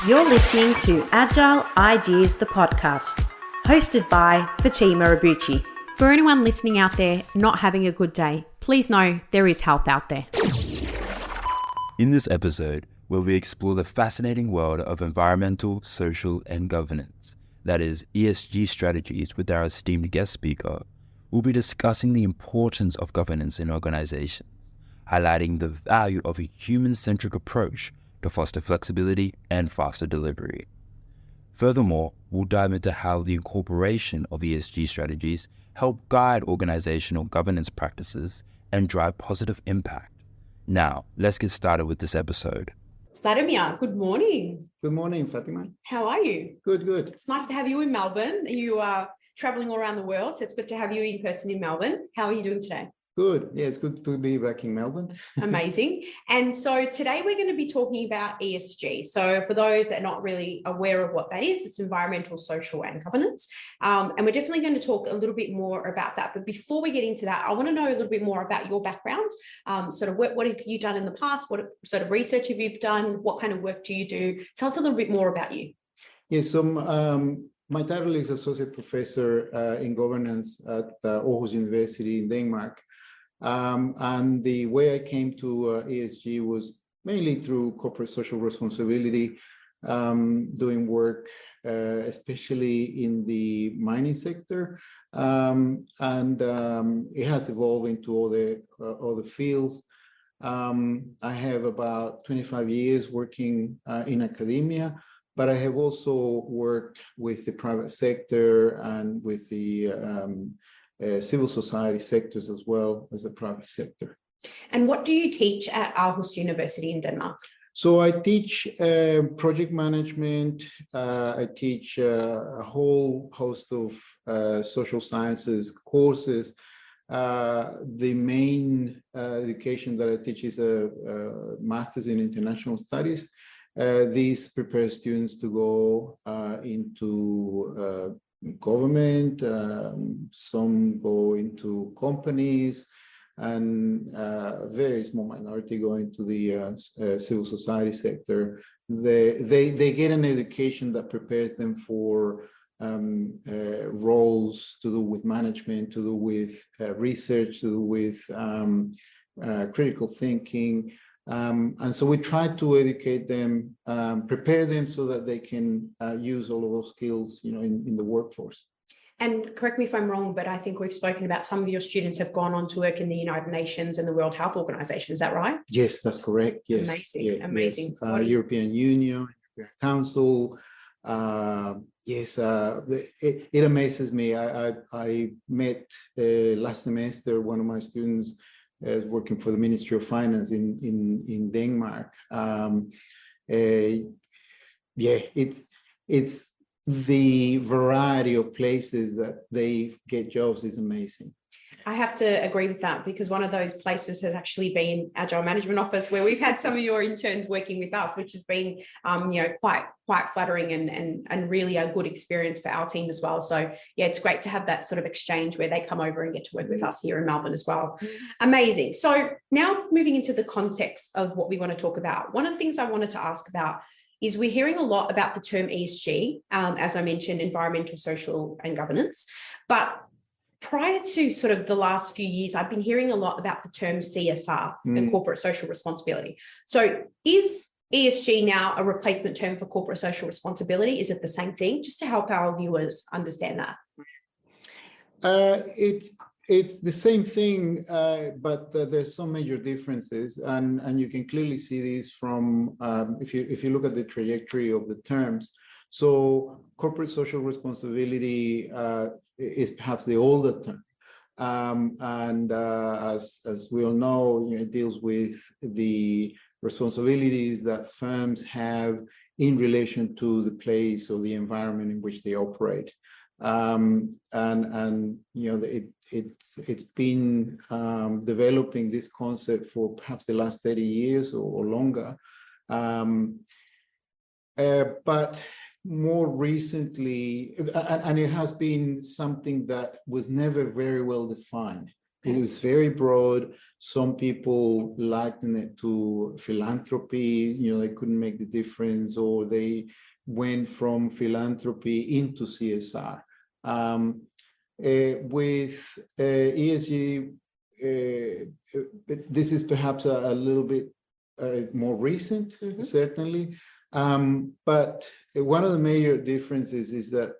You're listening to Agile Ideas, the podcast, hosted by Fatima Abuchi. For anyone listening out there not having a good day, please know there is help out there. In this episode, where we explore the fascinating world of environmental, social, and governance, that is ESG strategies, with our esteemed guest speaker, we'll be discussing the importance of governance in organizations, highlighting the value of a human-centric approach to foster flexibility and faster delivery. Furthermore, we'll dive into how the incorporation of ESG strategies help guide organizational governance practices and drive positive impact. Now, let's get started with this episode. Vladimir, good morning. Good morning, Fatima. How are you? Good. It's nice to have you in Melbourne. You are traveling all around the world, so it's good to have you in person in Melbourne. How are you doing today? Good. Yeah, it's good to be back in Melbourne. Amazing. And so today we're going to be talking about ESG. So for those that are not really aware of what that is, it's environmental, social, and governance. And we're definitely going to talk a little bit more about that. But before we get into that, I want to know a little bit more about your background. Sort of what have you done in the past? What sort of research have you done? What kind of work do you do? Tell us a little bit more about you. Yes, so my title is Associate Professor in Governance at Aarhus University in Denmark. And the way I came to ESG was mainly through corporate social responsibility, doing work, especially in the mining sector. It has evolved into other fields. I have about 25 years working in academia, but I have also worked with the private sector and with the civil society sectors as well as the private sector. And what do you teach at Aarhus University in Denmark? So I teach project management. I teach a whole host of social sciences courses. The main education that I teach is a master's in international studies. This prepares students to go into government, some go into companies, and a very small minority go into the civil society sector. They get an education that prepares them for roles to do with management, to do with research, to do with critical thinking. And so we try to educate them, prepare them so that they can use all of those skills, in the workforce. And correct me if I'm wrong, but I think we've spoken about some of your students have gone on to work in the United Nations and the World Health Organization. Is that right? Yes, that's correct. Yes. Amazing. Yes. European Union, European Council. It amazes me. I met last semester one of my students working for the Ministry of Finance in Denmark. It's the variety of places that they get jobs is amazing. I have to agree with that, because one of those places has actually been Agile Management Office, where we've had some of your interns working with us, which has been, quite flattering and really a good experience for our team as well. So yeah, it's great to have that sort of exchange where they come over and get to work with us here in Melbourne as well. Amazing. So now moving into the context of what we want to talk about. One of the things I wanted to ask about is we're hearing a lot about the term ESG, as I mentioned, environmental, social, and governance, but prior to sort of the last few years, I've been hearing a lot about the term CSR and corporate social responsibility. So is ESG now a replacement term for corporate social responsibility? Is it the same thing? Just to help our viewers understand that. It's the same thing, but there's some major differences, and you can clearly see these from if you look at the trajectory of the terms. So corporate social responsibility is perhaps the older term, and as we all know, it deals with the responsibilities that firms have in relation to the place or the environment in which they operate. It's been developing this concept for perhaps the last 30 years or longer. But more recently, and it has been something that was never very well defined. It was very broad. Some people likened it to philanthropy. They couldn't make the difference, or they went from philanthropy into CSR. With ESG, this is perhaps a little bit more recent, certainly. But one of the major differences is that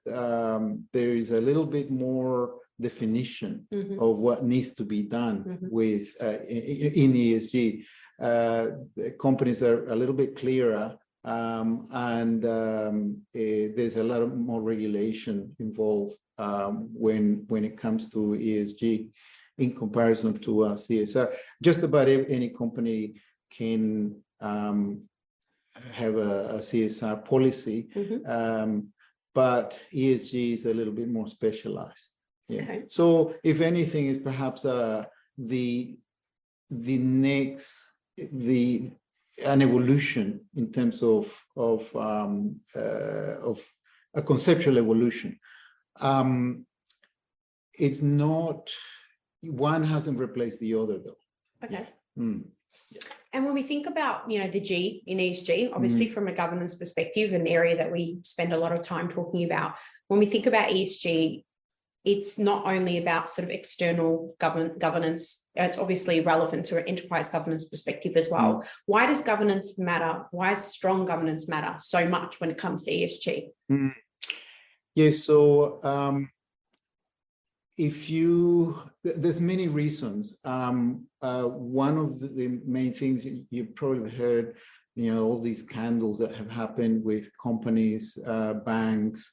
there is a little bit more definition of what needs to be done with in ESG. Companies are a little bit clearer, and there's a lot more regulation involved when it comes to ESG in comparison to CSR. Just about any company can have a CSR policy, but ESG is a little bit more specialized. Yeah. Okay. So if anything, is perhaps an evolution in terms of a conceptual evolution. It's not, one hasn't replaced the other though. Okay. And when we think about, the G in ESG, obviously from a governance perspective, an area that we spend a lot of time talking about, when we think about ESG, it's not only about sort of external governance, it's obviously relevant to an enterprise governance perspective as well. Why does governance matter? Why does strong governance matter so much when it comes to ESG? Yes, so there's many reasons. One of the main things you've probably heard, all these scandals that have happened with companies, banks,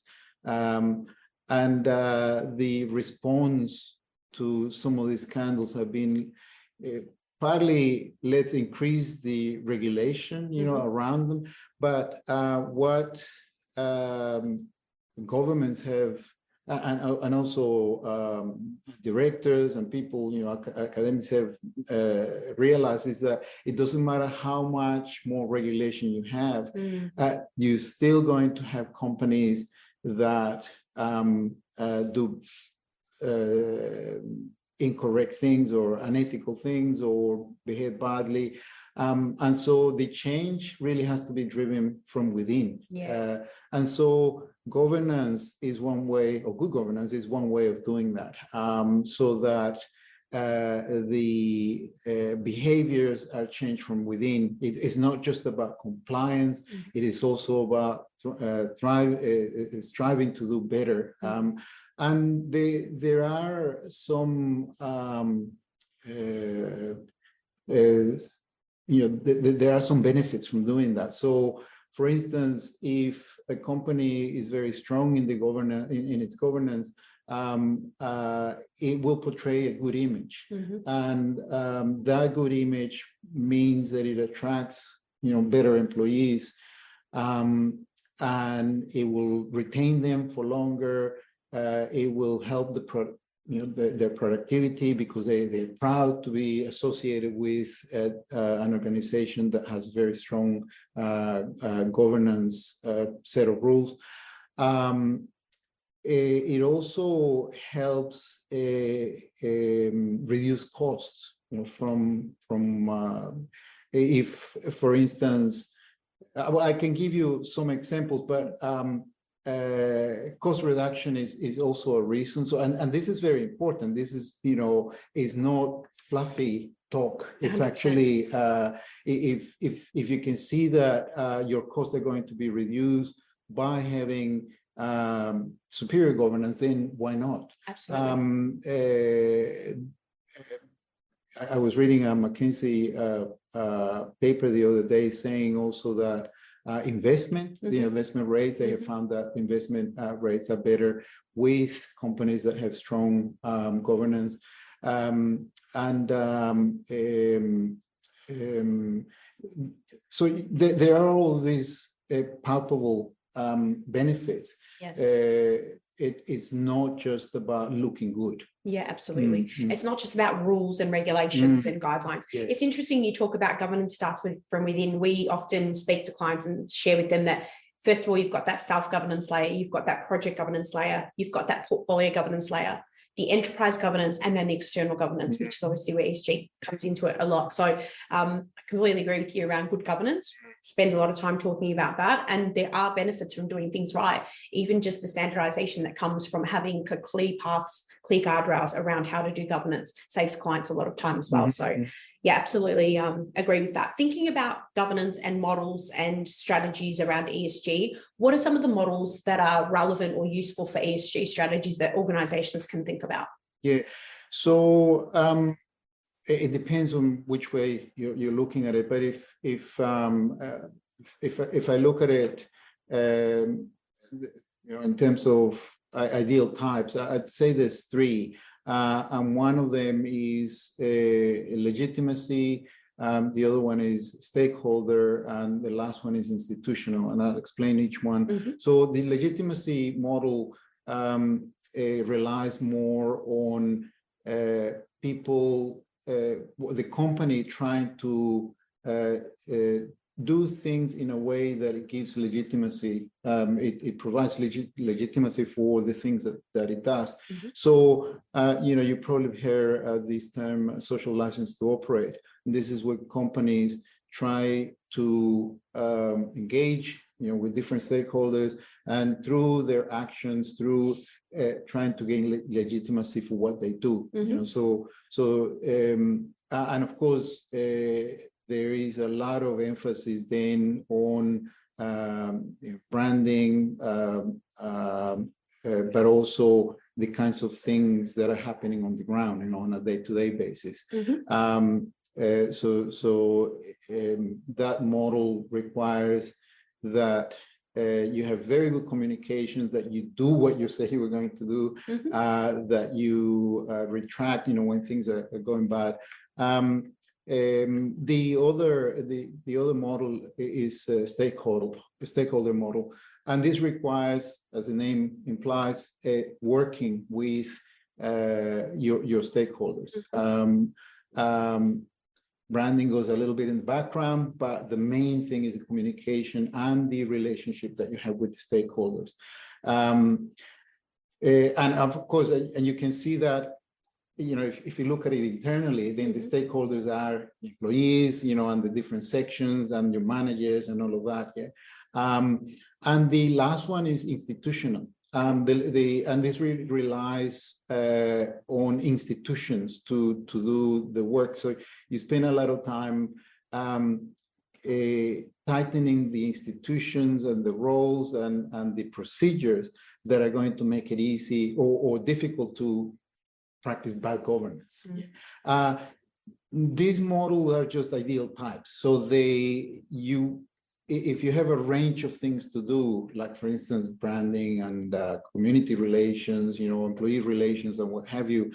and the response to some of these scandals have been partly, let's increase the regulation, around them. But what governments have, and also directors and people, academics have realized is that it doesn't matter how much more regulation you have, you're still going to have companies that do incorrect things or unethical things or behave badly. And so the change really has to be driven from within. And so governance is one way, or good governance is one way of doing that, so that the behaviors are changed from within. It's not just about compliance, it is also about striving to do better. And there are some, there are some benefits from doing that. So, for instance, if a company is very strong in the in its governance, it will portray a good image, and that good image means that it attracts, better employees, and it will retain them for longer. It will help their productivity because they're proud to be associated with an organization that has very strong governance set of rules. It also helps reduce costs, from if, for instance, I can give you some examples, but cost reduction is also a reason. So, and this is very important. This is, is not fluffy talk. It's 100%. Actually, if you can see that your costs are going to be reduced by having superior governance, then why not? Absolutely. I was reading a McKinsey paper the other day saying also that the investment rates, they have found that investment rates are better with companies that have strong governance. So there are all these palpable benefits. Yes. It is not just about looking good. Yeah, absolutely. It's not just about rules and regulations and guidelines. Yes. It's interesting you talk about governance starts from within. We often speak to clients and share with them that, first of all, you've got that self-governance layer, you've got that project governance layer, you've got that portfolio governance layer. the enterprise governance, and then the external governance, which is obviously where ESG comes into it a lot. So I completely agree with you around good governance. Spend a lot of time talking about that, and there are benefits from doing things right. Even just the standardization that comes from having clear paths, clear guardrails around how to do governance saves clients a lot of time as well. So yeah, absolutely agree with that. Thinking about governance and models and strategies around ESG, what are some of the models that are relevant or useful for ESG strategies that organizations can think about? Yeah, so it depends on which way you're looking at it. But if I look at it, in terms of ideal types, I'd say there's three. And one of them is legitimacy, the other one is stakeholder, and the last one is institutional, and I'll explain each one. So the legitimacy model relies more on people, the company trying to do things in a way that it gives legitimacy. It provides legitimacy for the things that it does. So, you probably hear this term social license to operate. And this is where companies try to engage, with different stakeholders, and through their actions, through trying to gain legitimacy for what they do. And of course, there is a lot of emphasis then on branding, but also the kinds of things that are happening on the ground, on a day-to-day basis. That model requires that you have very good communication, that you do what you say you were going to do, that you retract, when things are going bad. The other model is stakeholder model, and this requires, as the name implies, working with your stakeholders. Branding goes a little bit in the background, but the main thing is the communication and the relationship that you have with the stakeholders. And of course, and you can see that, if you look at it internally, then the stakeholders are employees, and the different sections and your managers and all of that. And the last one is institutional. And this really relies on institutions to do the work. So you spend a lot of time tightening the institutions and the roles and the procedures that are going to make it easy or difficult to practice bad governance. These models are just ideal types. So if you have a range of things to do, like for instance, branding and community relations, employee relations and what have you,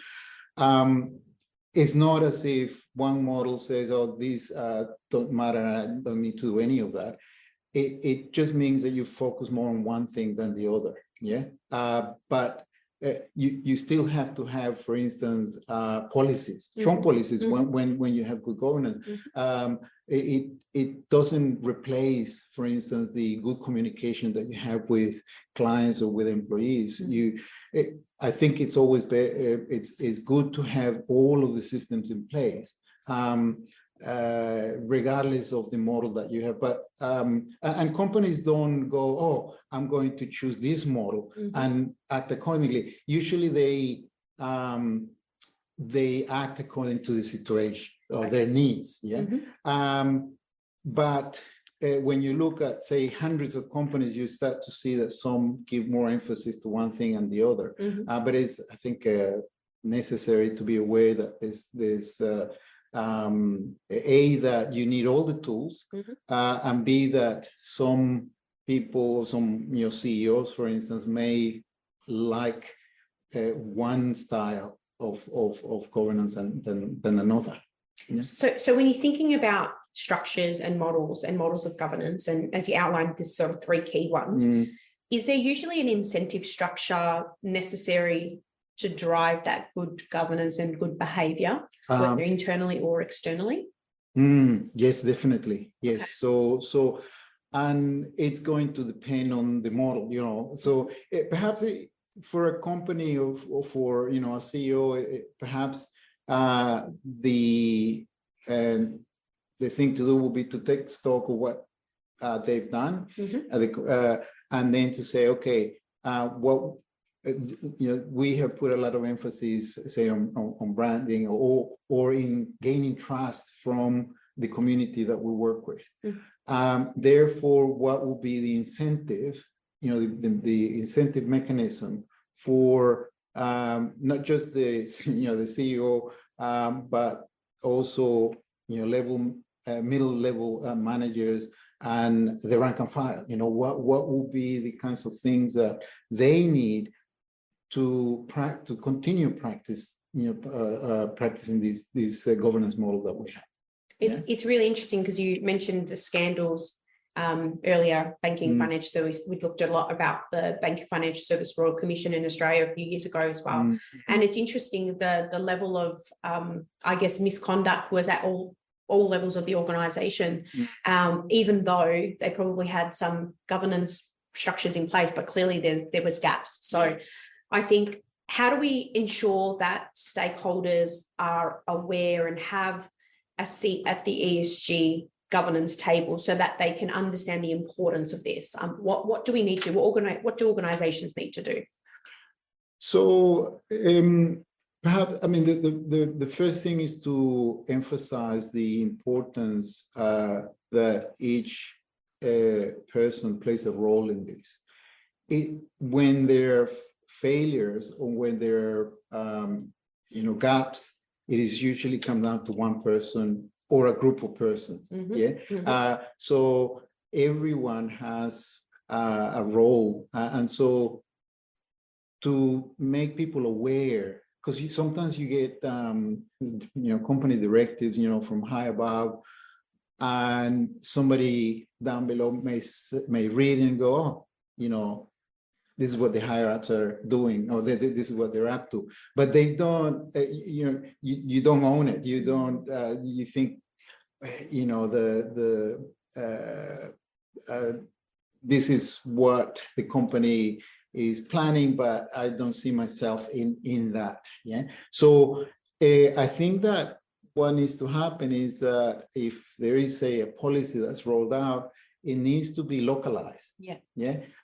it's not as if one model says, oh, these don't matter, I don't need to do any of that. It just means that you focus more on one thing than the other. But you still have to have, for instance, policies, strong policies when you have good governance. It doesn't replace, for instance, the good communication that you have with clients or with employees. I think it's always it's good to have all of the systems in place, regardless of the model that you have. But and companies don't go, oh, I'm going to choose this model and act accordingly. Usually they act according to the situation or their needs. But when you look at, say, hundreds of companies, you start to see that some give more emphasis to one thing and the other. But it's, I think, necessary to be aware that there's A, that you need all the tools, and B, that some people, some CEOs, for instance, may like one style of governance than another. So when you're thinking about structures and models of governance, and as you outlined, there's sort of three key ones, is there usually an incentive structure necessary to drive that good governance and good behavior, whether internally or externally? Yes, definitely. Yes. Okay. So and it's going to depend on the model, So perhaps for a company or for, you know, a CEO, perhaps the thing to do will be to take stock of what they've done, and then to say, okay, what you know, we have put a lot of emphasis, say, on branding or in gaining trust from the community that we work with. Therefore, what will be the incentive? You know, the incentive mechanism for not just the, you know, the CEO, but also, you know, middle level managers and the rank and file. You know, what will be the kinds of things that they need to continue practicing this governance model that we have. It's really interesting because you mentioned the scandals earlier, banking financial service. We looked a lot about the Banking Financial Service Royal Commission in Australia a few years ago as well. And it's interesting the level of, I guess, misconduct was at all levels of the organisation, even though they probably had some governance structures in place, but clearly there was gaps. So I think, how do we ensure that stakeholders are aware and have a seat at the ESG governance table so that they can understand the importance of this? What do we need to do? What do organizations need to do? So perhaps, I mean, the first thing is to emphasize the importance that each person plays a role in this. When there are failures or when there are you know, gaps, it is usually come down to one person or a group of persons. So everyone has a role, and so to make people aware, because sometimes you get you know, company directives, you know, from high above, and somebody down below may read and go, oh, you know, this is what the higher ups are doing, or this is what they're up to. But they don't, you know, you don't own it. You don't, you think, you know, this is what the company is planning, but I don't see myself in that. Yeah. So I think that what needs to happen is that if there is, say, a policy that's rolled out, it needs to be localized.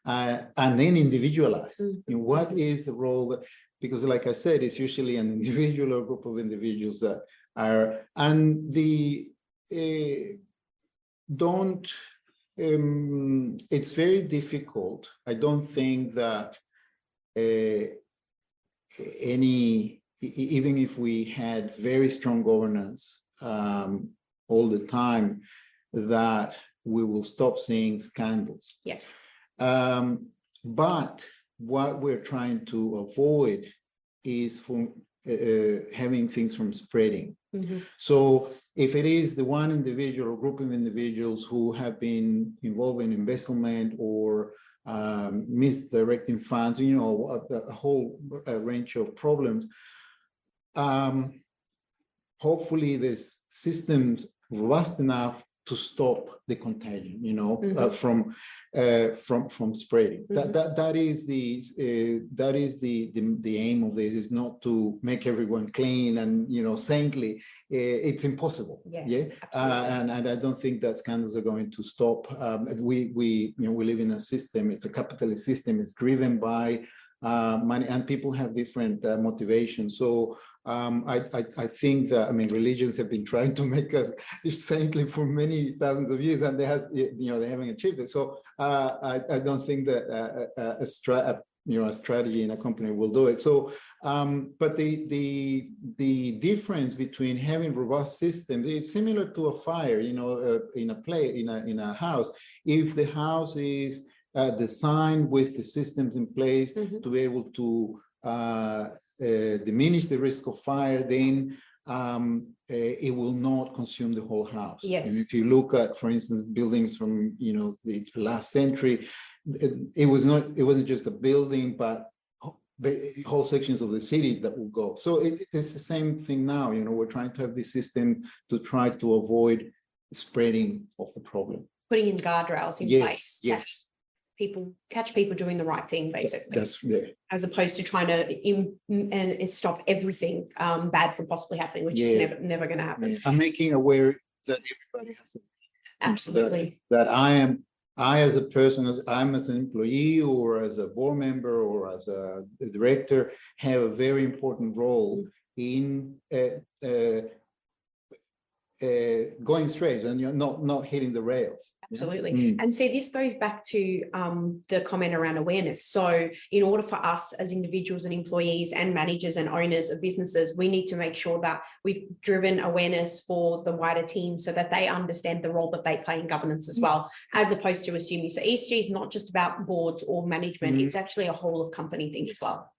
And then individualized. And what is the role? Because, like I said, it's usually an individual or group of individuals that are, and it's very difficult. I don't think that even if we had very strong governance all the time, that we will stop seeing scandals. But what we're trying to avoid is from having things from spreading. So if it is the one individual or group of individuals who have been involved in embezzlement or misdirecting funds, you know, a whole range of problems, hopefully this system's robust enough to stop the contagion, you know, from spreading. That is the aim of this, is not to make everyone clean and, you know, saintly. It's impossible. And I don't think that scandals are going to stop. We live in a system. It's a capitalist system. It's driven by money, and people have different motivations. So I think that, I mean, religions have been trying to make us saintly for many thousands of years, and they haven't achieved it. So I don't think that a strategy in a company will do it. So, but the difference between having robust systems, it's similar to a fire, you know, in a house. If the house is designed with the systems in place to be able to diminish the risk of fire, then it will not consume the whole house. And if you look at, for instance, buildings from, you know, the last century, it wasn't just a building, but whole sections of the city that will go. So it's the same thing now. You know, we're trying to have this system to try to avoid spreading of the problem. Putting in guardrails in place. people doing the right thing, basically. As opposed to trying to stop everything bad from possibly happening, which is never going to happen. I'm making aware that everybody has absolutely that I as a person, as an employee or as a board member or as a director, have a very important role in going straight and you're not hitting the rails. Absolutely. And see, this goes back to the comment around awareness. So in order for us as individuals and employees and managers and owners of businesses, we need to make sure that we've driven awareness for the wider team so that they understand the role that they play in governance as well, as opposed to assuming. So ESG is not just about boards or management, it's actually a whole of company thing as well.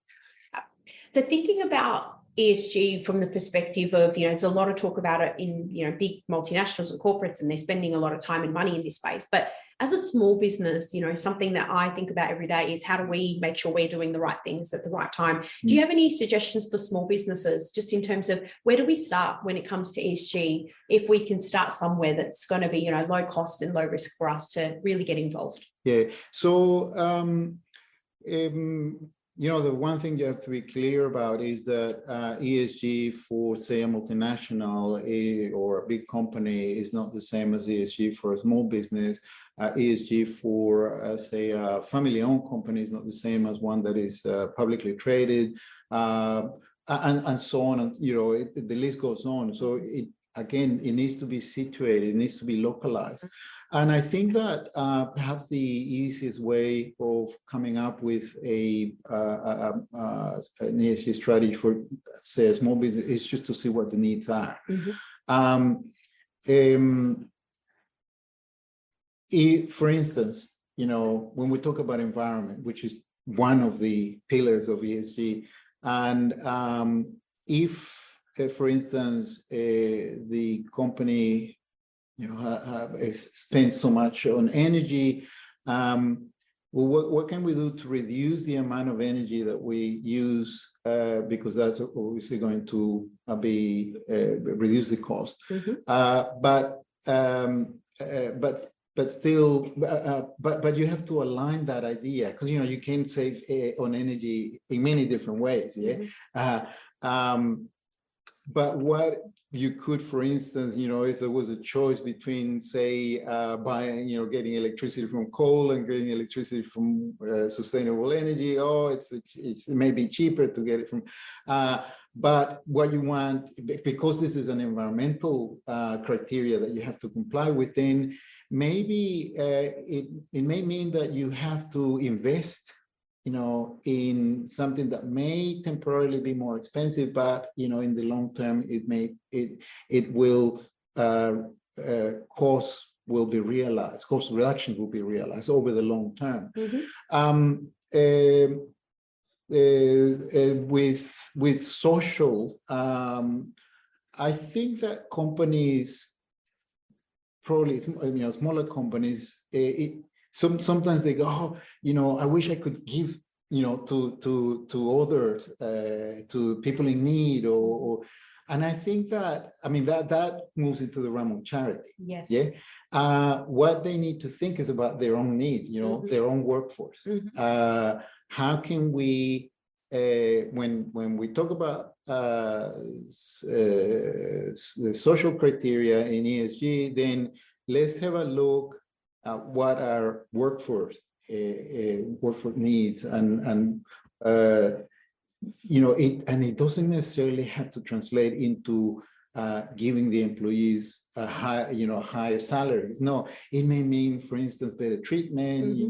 The thinking about ESG from the perspective of, there's a lot of talk about it in, big multinationals and corporates, and they're spending a lot of time and money in this space. But as a small business, something that I think about every day is how do we make sure we're doing the right things at the right time? Do you have any suggestions for small businesses, just in terms of where do we start when it comes to ESG, if we can start somewhere that's going to be, low cost and low risk for us to really get involved? Yeah. So, the one thing you have to be clear about is that ESG for, say, a multinational or a big company is not the same as ESG for a small business. ESG for, say, a family-owned company is not the same as one that is publicly traded, and so on. And, the list goes on. So, it needs to be situated, it needs to be localized. And I think that perhaps the easiest way of coming up with an ESG strategy for, say, a small business is just to see what the needs are. For instance, when we talk about environment, which is one of the pillars of ESG, and if, for instance, the company spend so much on energy. What can we do to reduce the amount of energy that we use? Because that's obviously going to reduce the cost. But you have to align that idea, because you can save on energy in many different ways. But what you could, for instance, if there was a choice between, say, buying, getting electricity from coal and getting electricity from sustainable energy, it may be cheaper to get it from. But what you want, because this is an environmental criteria that you have to comply within, maybe it may mean that you have to invest in something that may temporarily be more expensive, but in the long term, cost reductions will be realized over the long term. With social, I think that companies, probably smaller companies, sometimes they go, I wish I could give, to others, to people in need, and I think that, that moves into the realm of charity. Yes. Yeah. What they need to think is about their own needs, their own workforce. How can we, when we talk about the social criteria in ESG, then let's have a look at what our workforce needs, and it doesn't necessarily have to translate into giving the employees higher salaries. No, it may mean, for instance, better treatment.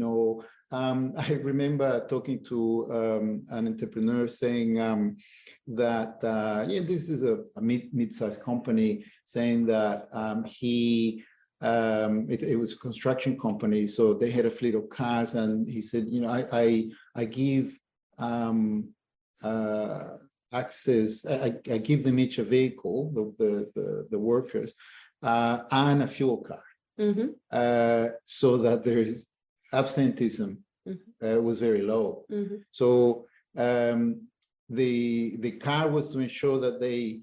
I remember talking to an entrepreneur saying that this is a mid-sized company, saying that it was a construction company, so they had a fleet of cars, and he said, I give access, I give them each a vehicle, the workers, and a fuel car, so that there's absenteeism was very low. So the car was to ensure that they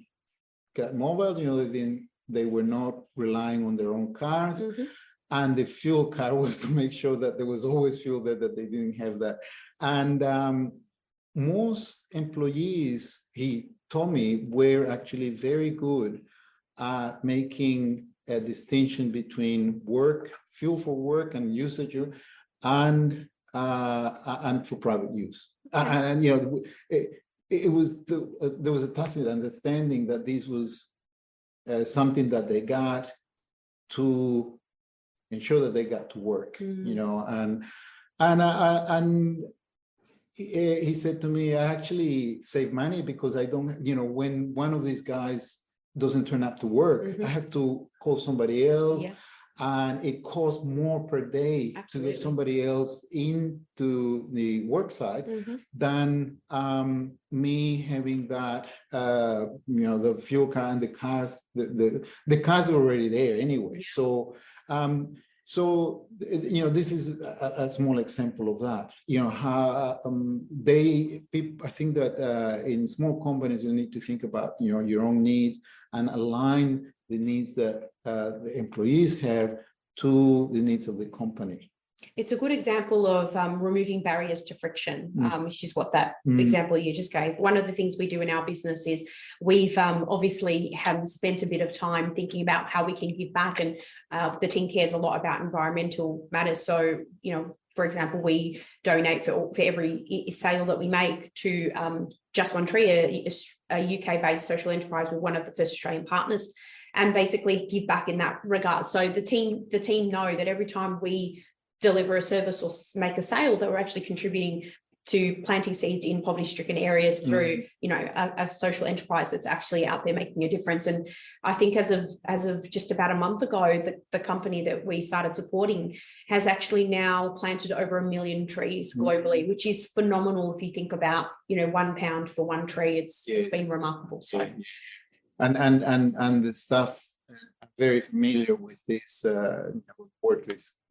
got mobile, they were not relying on their own cars. And the fuel card was to make sure that there was always fuel there, that they didn't have that. And most employees, he told me, were actually very good at making a distinction between work, fuel for work and usage, and for private use. And you know, it was there was a tacit understanding that this was something that they got to ensure that they got to work, you know, and he said to me, I actually save money because I don't, you know, when one of these guys doesn't turn up to work, I have to call somebody else. Yeah. And it costs more per day to get somebody else into the work site than me having that, you know, the fuel car and the cars. The cars are already there anyway. So, you know, this is a small example of that. You know, how I think that in small companies, you need to think about, you know, your own needs and align the needs that the employees have to the needs of the company. It's a good example of removing barriers to friction, which is what that example you just gave. One of the things we do in our business is we've obviously have spent a bit of time thinking about how we can give back, and the team cares a lot about environmental matters. So, you know, for example, we donate for every sale that we make to Just One Tree, a UK-based social enterprise with one of the first Australian partners, and basically give back in that regard. So the team know that every time we deliver a service or make a sale, that we're actually contributing to planting seeds in poverty-stricken areas through, you know, a social enterprise that's actually out there making a difference. And I think as of just about a month ago, the company that we started supporting has actually now planted over 1 million trees globally, which is phenomenal if you think about, you know, £1 for one tree. It's been remarkable. So, and the staff are very familiar with this work.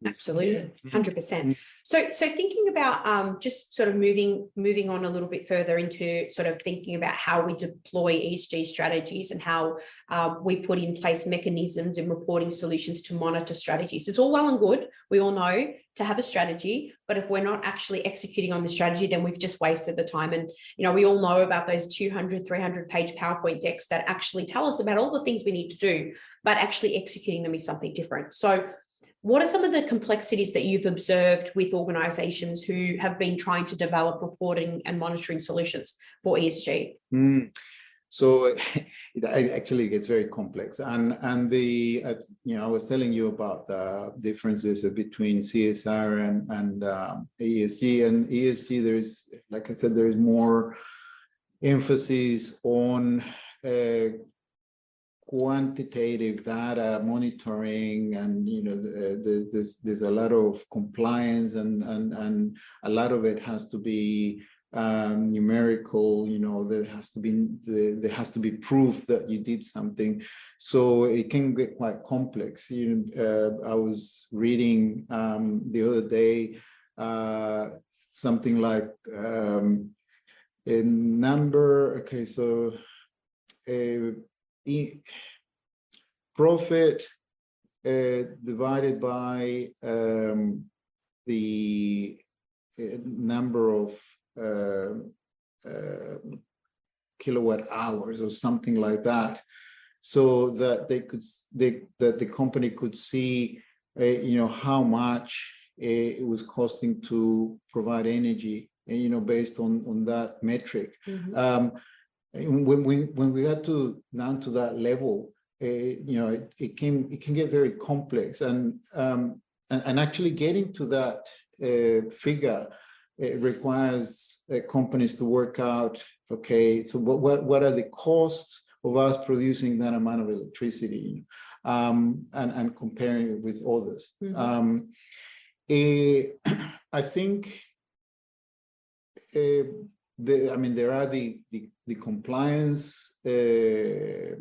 Absolutely, 100%. So thinking about just sort of moving on a little bit further into sort of thinking about how we deploy ESG strategies and how we put in place mechanisms and reporting solutions to monitor strategies. It's all well and good, we all know, to have a strategy, but if we're not actually executing on the strategy, then we've just wasted the time. And, you know, we all know about those 200, 300-page PowerPoint decks that actually tell us about all the things we need to do, but actually executing them is something different. So what are some of the complexities that you've observed with organisations who have been trying to develop reporting and monitoring solutions for ESG? So it actually gets very complex, and the you know, I was telling you about the differences between CSR and ESG. And ESG, there is, like I said, there is more emphasis on quantitative data monitoring, and you know, there's a lot of compliance, and a lot of it has to be numerical. You know, there has to be proof that you did something, so it can get quite complex. You know, I was reading the other day something like a number. Okay, so profit divided by the number of kilowatt hours or something like that, so that that the company could see you know, how much it was costing to provide energy, and you know, based on that metric. When we got down to that level, you know, it can get very complex, and actually getting to that figure, it requires companies to work out, okay, so what are the costs of us producing that amount of electricity, and comparing it with others. I think there are the compliance, the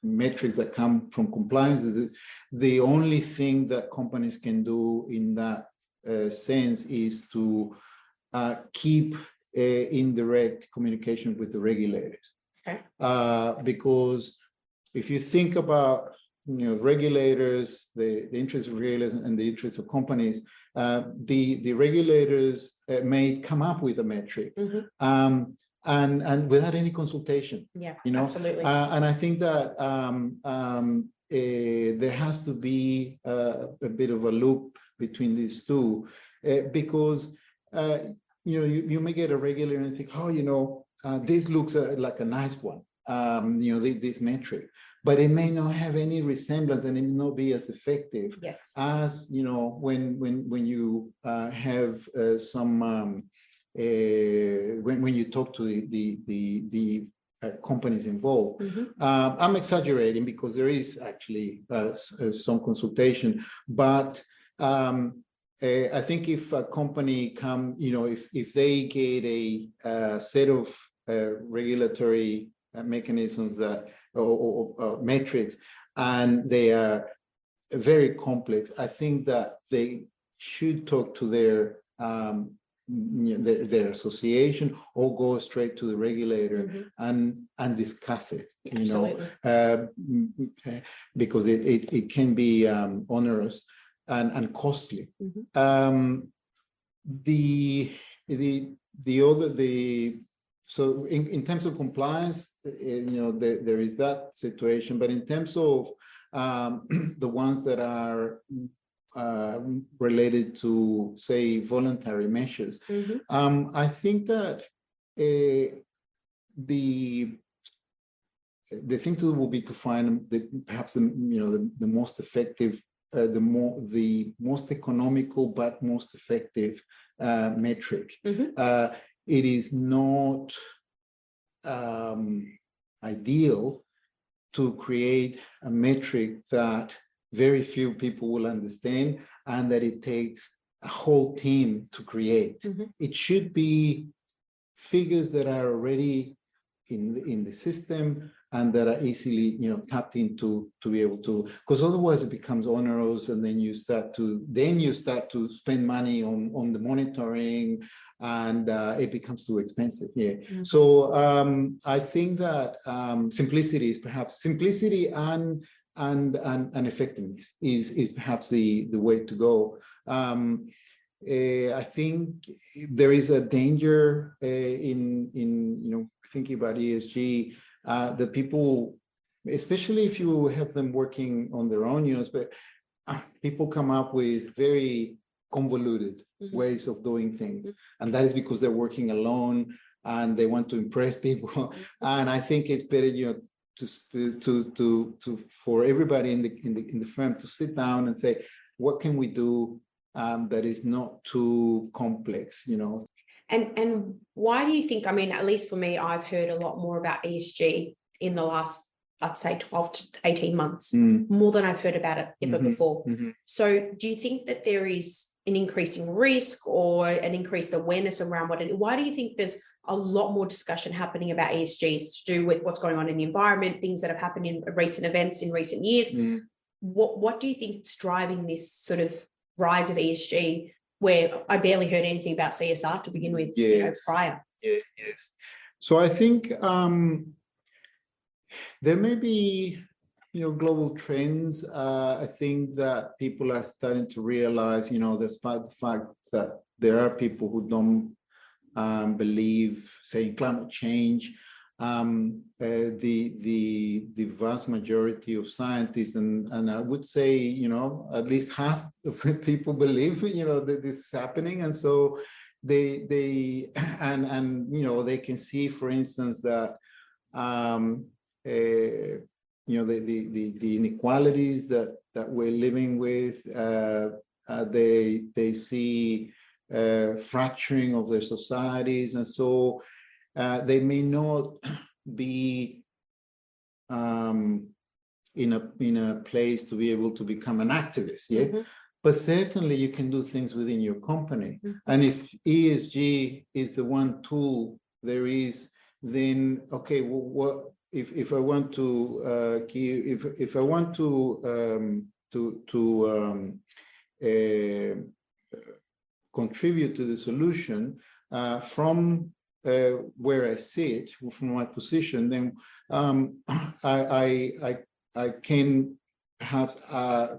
metrics that come from compliance. The only thing that companies can do in that sense is to keep indirect communication with the regulators. Okay. Because if you think about regulators, the interests of regulators and the interests of companies, the regulators may come up with a metric, and without any consultation. Yeah, absolutely. And I think that there has to be a bit of a loop between these two, because you may get a regulator and think, this looks like a nice one, this metric, but it may not have any resemblance and it may not be as effective as when you have some when you talk to the companies involved. I'm exaggerating because there is actually some consultation, but I think if a company if they get a set of regulatory mechanisms that or metrics, and they are very complex, I think that they should talk to their association or go straight to the regulator and discuss it. Because it can be onerous and costly. So in terms of compliance, there is that situation, but in terms of the ones that are related to, say, voluntary measures, I think that the thing to do will be to find perhaps the most effective, the most economical but most effective metric. It is not ideal to create a metric that very few people will understand and that it takes a whole team to create. It should be figures that are already in the system and that are easily tapped into to be able to, because otherwise it becomes onerous, and then you start to spend money on the monitoring, and it becomes too expensive. So I think that simplicity and effectiveness is perhaps the way to go. I think there is a danger in thinking about ESG, that people, especially if you have them working on their own, but people come up with very convoluted ways of doing things, and that is because they're working alone and they want to impress people. And I think it's better, for everybody in the firm to sit down and say, what can we do that is not too complex, And why do you think, at least for me, I've heard a lot more about ESG in the last, I'd say 12 to 18 months, more than I've heard about it ever before. So do you think that there is an increasing risk or an increased awareness around why do you think there's a lot more discussion happening about ESGs to do with what's going on in the environment, things that have happened in recent events in recent years? What do you think is driving this sort of rise of ESG, where I barely heard anything about CSR to begin with prior? Yes. So I think there may be global trends. I think that people are starting to realize, despite the fact that there are people who don't believe, say, in climate change, the vast majority of scientists, and I would say, at least half of the people believe, that this is happening. And so they can see, for instance, that the inequalities that we're living with, they see fracturing of their societies, and so they may not be in a place to be able to become an activist, but certainly you can do things within your company. And if ESG is the one tool there is, then okay, well, what if I want to if I want to contribute to the solution from where I sit, from my position, then I can perhaps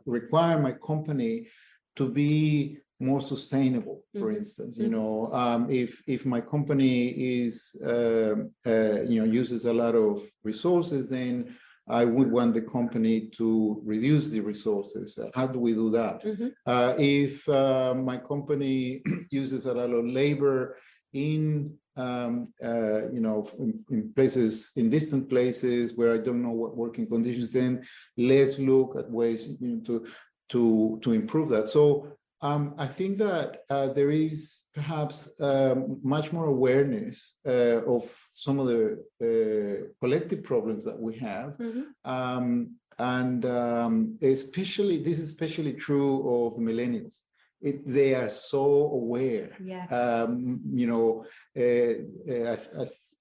require my company to be more sustainable. For instance, if my company is uses a lot of resources, then I would want the company to reduce the resources. How do we do that? If my company uses a lot of labor in in places, in distant places where I don't know what working conditions, then let's look at ways to improve that. So I think that there is perhaps much more awareness of some of the collective problems that we have. And especially, this is especially true of the millennials. They are so aware.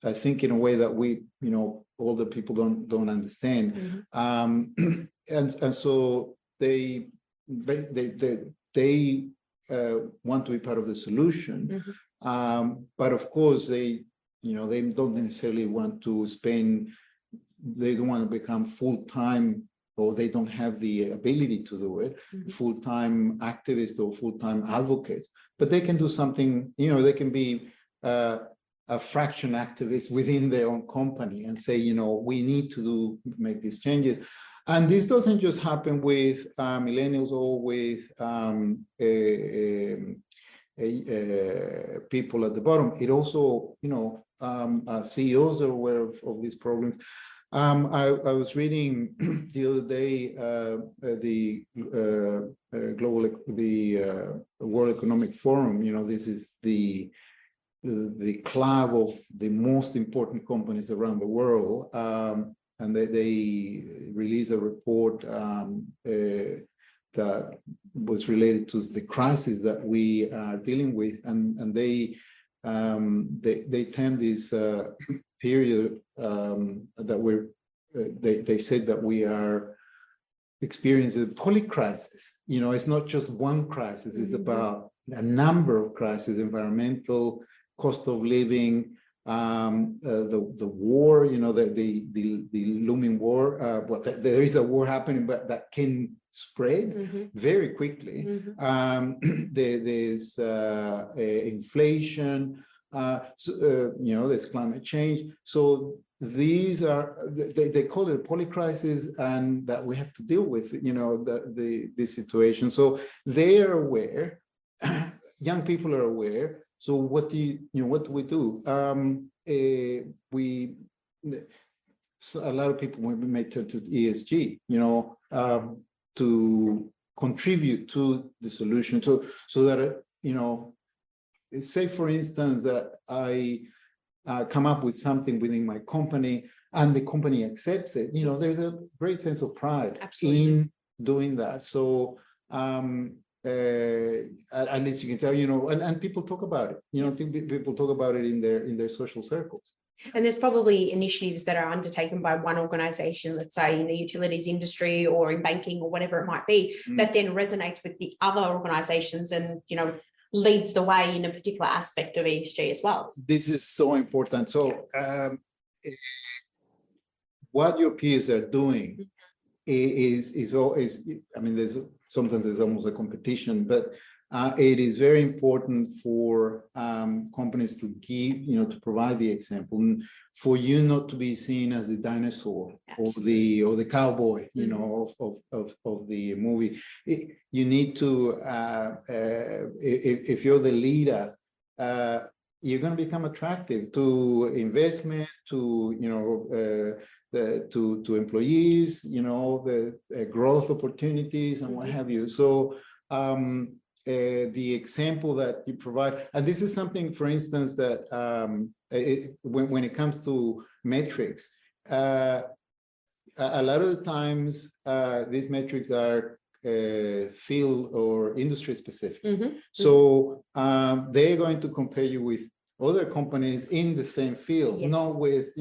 I think in a way that we, older people don't understand. And so they want to be part of the solution. But of course, they don't necessarily want to they don't want to become full-time, or they don't have the ability to do it, full-time activists or full-time advocates. But they can do something, they can be a fraction activist within their own company and say, we need to make these changes. And this doesn't just happen with millennials or with people at the bottom. It also, CEOs are aware of these problems. I was reading the other day the World Economic Forum. This is the club of the most important companies around the world. And they released a report that was related to the crisis that we are dealing with, and they termed this period that they said that we are experiencing a polycrisis. It's not just one crisis; it's about a number of crises: environmental, cost of living, the war, the looming war. There is a war happening, but that can spread very quickly. There's inflation. There's climate change. So these are they call it a polycrisis, and that we have to deal with. The situation. So they are aware. Young people are aware. So what do we do? A lot of people may turn to ESG, to contribute to the solution. So that say for instance that I come up with something within my company and the company accepts it. There's a great sense of pride in doing that. So at least you can tell, and people talk about it. People talk about it in their social circles. And there's probably initiatives that are undertaken by one organization, let's say in the utilities industry or in banking or whatever it might be, that then resonates with the other organizations and, leads the way in a particular aspect of ESG as well. This is so important. So what your peers are doing is always, sometimes there's almost a competition, but it is very important for companies to give, to provide the example, and for you not to be seen as the dinosaur or the cowboy, of the movie. You need to, if you're the leader, you're going to become attractive to investment, to to employees, the growth opportunities and what have you. So the example that you provide, and this is something, for instance, that when it comes to metrics, a lot of the times these metrics are field or industry specific. So they're going to compare you with other companies in the same field, not with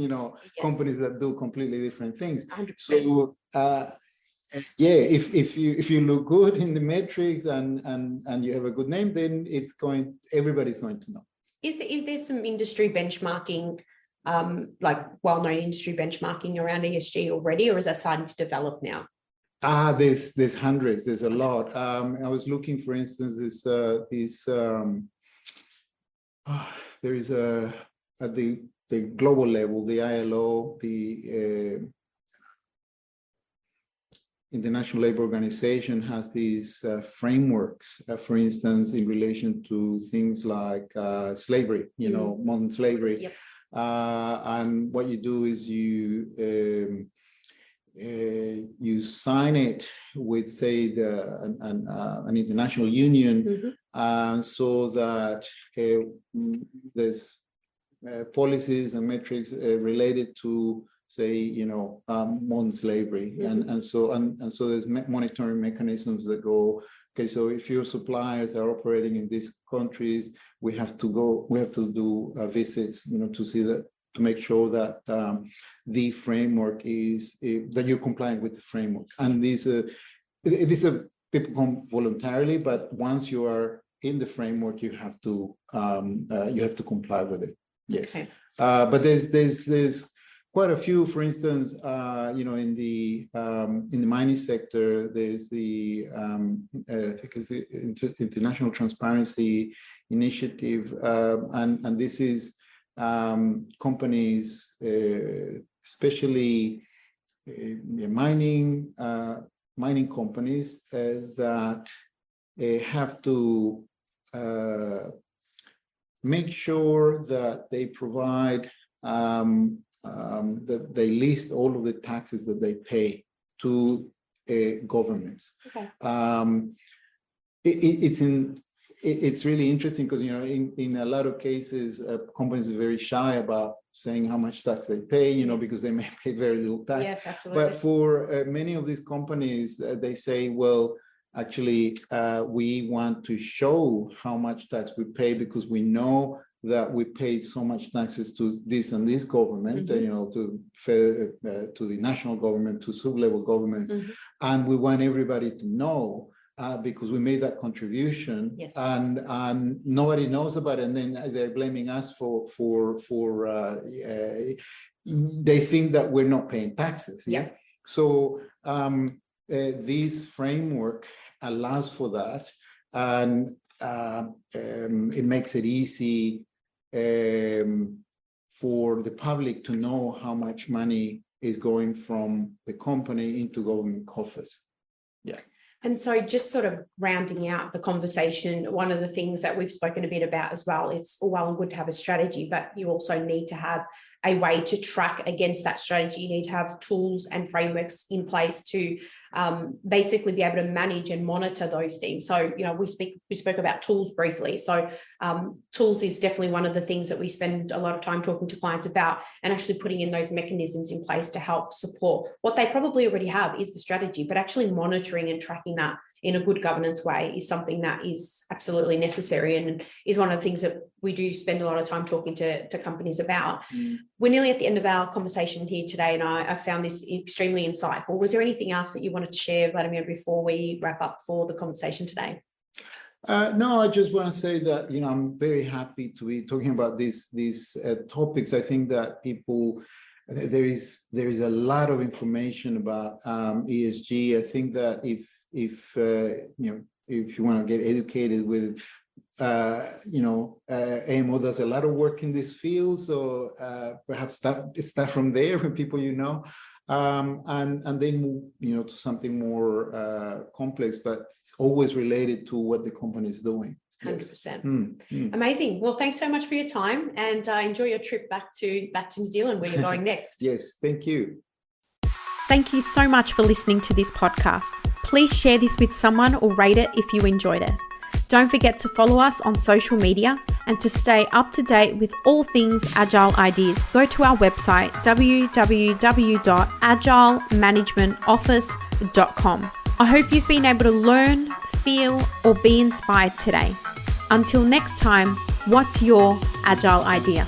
companies that do completely different things. 100%. So if you look good in the metrics and you have a good name, then everybody's going to know. Is there some industry benchmarking, like well-known industry benchmarking around ESG already, or is that starting to develop now? There's hundreds. There's a lot. I was looking, for instance, there is at the global level, the ILO, the International Labour Organization has these frameworks, for instance, in relation to things like slavery, modern slavery. Yep. And what you do is you sign it with, say, an international union, so that there's policies and metrics related to, say, modern slavery, and so there's monitoring mechanisms that go, okay, so if your suppliers are operating in these countries, we have to do visits, to see that, to make sure that the framework is that you're complying with the framework. And these people come voluntarily, but once you are in the framework, you have to comply with it. Yes. Okay. But there's quite a few. For instance, in the mining sector, there's the I think it's the International Transparency Initiative, and this is companies, especially mining companies, that have to make sure that they provide that they list all of the taxes that they pay to governments. Okay. It's really interesting because, in a lot of cases, companies are very shy about saying how much tax they pay, because they may pay very little tax. Yes, absolutely. But for many of these companies, they say, well, actually, we want to show how much tax we pay because we know that we pay so much taxes to this and this government, to the national government, to sub-level governments, and we want everybody to know. Because we made that contribution, yes. and nobody knows about it, and then they're blaming us for they think that we're not paying taxes. Yeah. So this framework allows for that, and it makes it easy for the public to know how much money is going from the company into government coffers. Yeah. And so just sort of rounding out the conversation, one of the things that we've spoken a bit about as well, it's all well and good to have a strategy, but you also need to have a way to track against that strategy. You need to have tools and frameworks in place to basically be able to manage and monitor those things. So, we spoke about tools briefly. So tools is definitely one of the things that we spend a lot of time talking to clients about, and actually putting in those mechanisms in place to help support what they probably already have is the strategy, but actually monitoring and tracking that in a good governance way is something that is absolutely necessary, and is one of the things that we do spend a lot of time talking to companies about. We're nearly at the end of our conversation here today, and I found this extremely insightful. Was there anything else that you wanted to share, Vladimir, before we wrap up for the conversation today? No, I just want to say that, I'm very happy to be talking about these topics. I think that there is a lot of information about ESG. I think that if you want to get educated with, AMO does a lot of work in this field, so perhaps start from there with people and then move, to something more complex, but it's always related to what the company is doing. 100%. Amazing. Well, thanks so much for your time, and enjoy your trip back to New Zealand, where you're going next. Yes, thank you. Thank you so much for listening to this podcast. Please share this with someone or rate it if you enjoyed it. Don't forget to follow us on social media, and to stay up to date with all things Agile Ideas, go to our website www.agilemanagementoffice.com. I hope you've been able to learn, feel, or be inspired today. Until next time, what's your Agile idea?